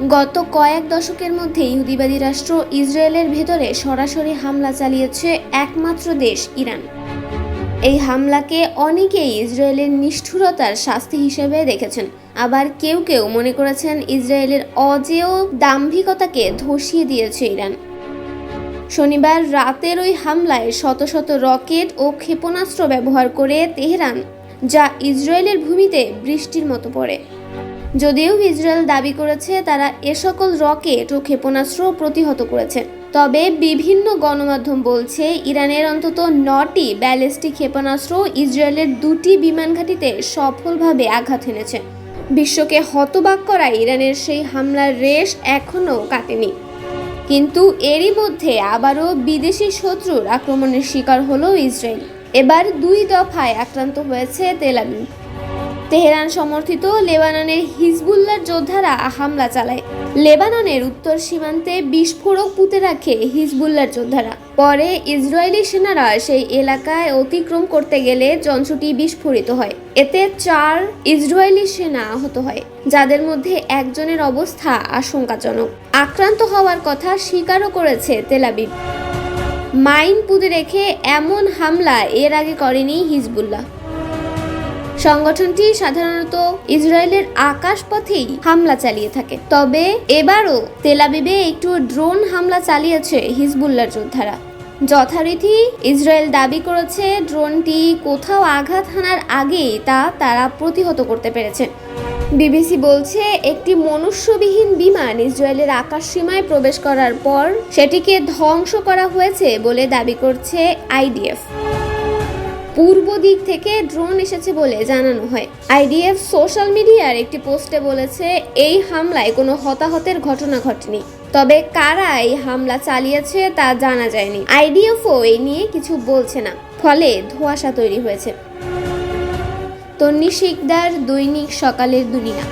গত কয়েক দশকের মধ্যে ইহুদিবাদী রাষ্ট্র ইসরায়েলের ভেতরে সরাসরি হামলা চালিয়েছে একমাত্র দেশ ইরান। এই হামলাকে অনেকেই ইসরায়েলের নিষ্ঠুরতার শাস্তি হিসেবে দেখেছেন, আবার কেউ কেউ মনে করেছেন ইসরায়েলের অজেয় দাম্ভিকতাকে ধসিয়ে দিয়েছে ইরান। শনিবার রাতের ওই হামলায় শত শত রকেট ও ক্ষেপণাস্ত্র ব্যবহার করে তেহরান, যা ইসরায়েলের ভূমিতে বৃষ্টির মতো পড়ে। যদিও ইসরায়েল দাবি করেছে তারা এ সকল রকেট ও ক্ষেপণাস্ত্র প্রতিহত করেছে, তবে বিভিন্ন গণমাধ্যম বলছে ইরানের অন্তত 9টি ব্যালিস্টিক ক্ষেপণাস্ত্র ইসরায়েলের 2টি বিমান ঘাঁটিতে সফলভাবে আঘাত এনেছে। বিশ্বকে হতবাক করা ইরানের সেই হামলার রেশ এখনও কাটেনি, কিন্তু এরই মধ্যে আবারও বিদেশি শত্রুর আক্রমণের শিকার হলো ইসরায়েল। এবার 2 দফায় আক্রান্ত হয়েছে তেল আবিব। তেহরান সমর্থিত লেবাননের হিজবুল্লাহর যোদ্ধারা হামলা চালায়। লেবাননের উত্তর সীমান্তে বিস্ফোরক পুঁতে রাখে হিজবুল্লাহর যোদ্ধারা। পরে ইসরায়েলি সেনারা সেই এলাকায় অতিক্রম করতে গেলে যন্ত্রটি বিস্ফোরিত হয়। এতে 4 ইসরায়েলি সেনা আহত হয়, যাদের মধ্যে একজনের অবস্থা আশঙ্কাজনক। আক্রান্ত হওয়ার কথা স্বীকারও করেছে তেল আবিব। মাইন পুঁতে রেখে এমন হামলা এর আগে করেনি হিজবুল্লাহ। সংগঠনটি সাধারণত ইসরায়েলের আকাশপথেই হামলা চালিয়ে থাকে, তবে এবারও তেল আবিবে একটু ড্রোন হামলা চালিয়েছে হিজবুল্লাহর যোদ্ধারা। যথারীতি ইসরায়েল দাবি করেছে ড্রোনটি কোথাও আঘাত হানার আগেই তা তারা প্রতিহত করতে পেরেছে। বিবিসি বলছে একটি মনুষ্যবিহীন বিমান ইসরায়েলের আকাশ সীমায় প্রবেশ করার পর সেটিকে ধ্বংস করা হয়েছে বলে দাবি করছে আইডিএফ। পূর্ব দিক থেকে ড্রোন এসেছে বলে জানানো হয়। আইডিএফ সোশ্যাল মিডিয়ার একটি পোস্টে বলেছে এই হামলায় কোনো হতাহতের ঘটনা ঘটেনি, তবে কারা এই হামলা চালিয়েছে তা জানা যায়নি। আইডিএফও এই নিয়ে কিছু বলছে না, ফলে ধোঁয়াশা তৈরি হয়েছে। তন্নি শিকদার, দৈনিক সকালের দুনিয়া।